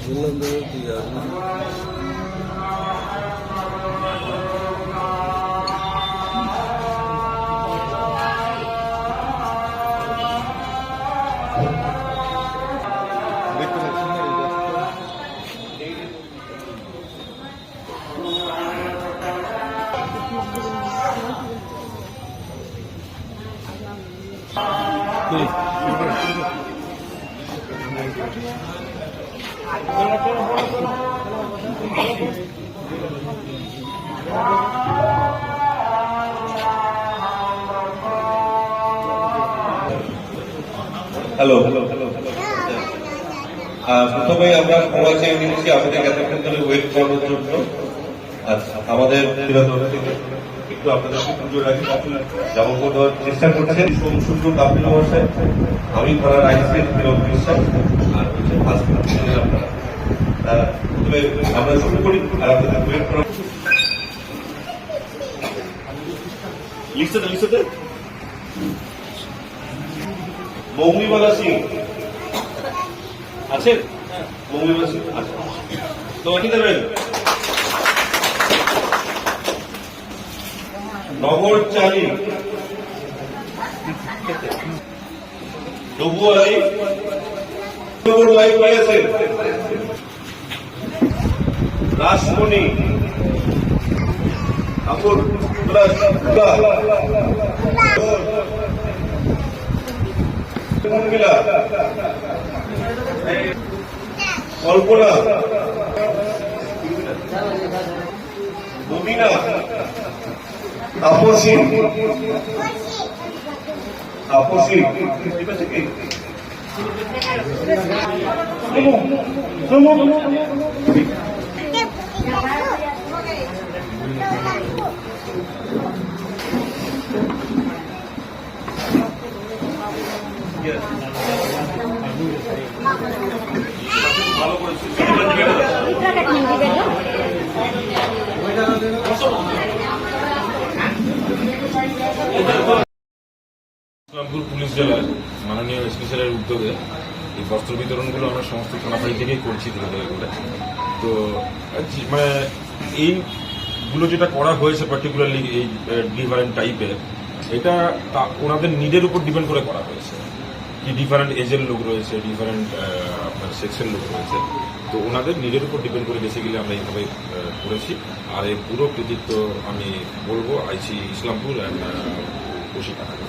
বললাম দাদা তুই আসবি। হ্যালো, প্রথমে আমরা ক্ষমা চেয়ে নিচ্ছি আমাদের এতক্ষণ ধরে ওয়েট করার জন্য। আমাদের একটু আপনাদেরকে পুজো রাখি যাবো দেওয়ার চেষ্টা করছেন সূর্য কাপিল মহাশয়, আমি ধরার আইসিএস বিরোধ বিশ্বাস, আর হচ্ছে ফার্স্ট আপনারা। প্রথমে আমরা শুরু করি আর আপনাদের ওয়েট করা লিস্টে মৌমিমালা সিং আছেন? মৌমিমালা সিং আছেন তো কি দেবেন? নগর চালি তবু আলী লাইভ আছেন। রাসমণি আপুর কল্পনা মুবিনা আপসি ঠিক আছে কি ভালো করেছি। ইসলামপুর পুলিশ জেলার মাননীয় এসপি স্যারের উদ্যোগে এই বস্ত্র বিতরণগুলো আমরা সমস্ত থানাবাড়ি থেকেই করছি ধীরে ধীরে করে। তো মানে এইগুলো যেটা করা হয়েছে পার্টিকুলারলি এই ডিফারেন্ট টাইপের, এটা ওনাদের নিডের উপর ডিপেন্ড করে করা হয়েছে। কি ডিফারেন্ট এজের লোক রয়েছে, ডিফারেন্ট আপনার সেক্সের লোক রয়েছে, তো ওনাদের নিডের উপর ডিপেন্ড করে বেসিক্যালি আমরা এইভাবে করেছি। আর এই পুরো কৃতিত্ব আমি বলবো আইসি ইসলামপুর অ্যান্ড ওসি থানাকে।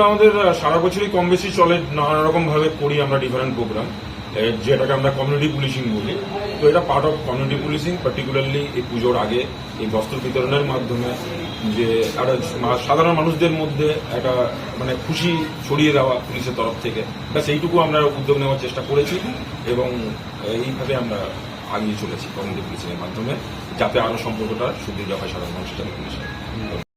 আমাদের সারা বছরই কম বেশি চলে, নানা রকম ভাবে করি আমরা ডিফারেন্ট প্রোগ্রাম, যেটাকে আমরা কমিউনিটি পুলিশিং বলি। তো এটা part of community policing, particularly এই পুজোর আগে এই বস্ত্র বিতরণের মাধ্যমে যে একটা সাধারণ মানুষদের মধ্যে একটা মানে খুশি ছড়িয়ে দেওয়া পুলিশের তরফ থেকে, ব্যাস এইটুকু আমরা উদ্যোগ নেওয়ার চেষ্টা করেছি এবং এইভাবে আমরা আগিয়ে চলেছি কমিউনিটি পুলিশিং এর মাধ্যমে, যাতে আরো সম্পর্কটা সুদৃঢ় হয় সাধারণ মানুষের সাথে পুলিশের।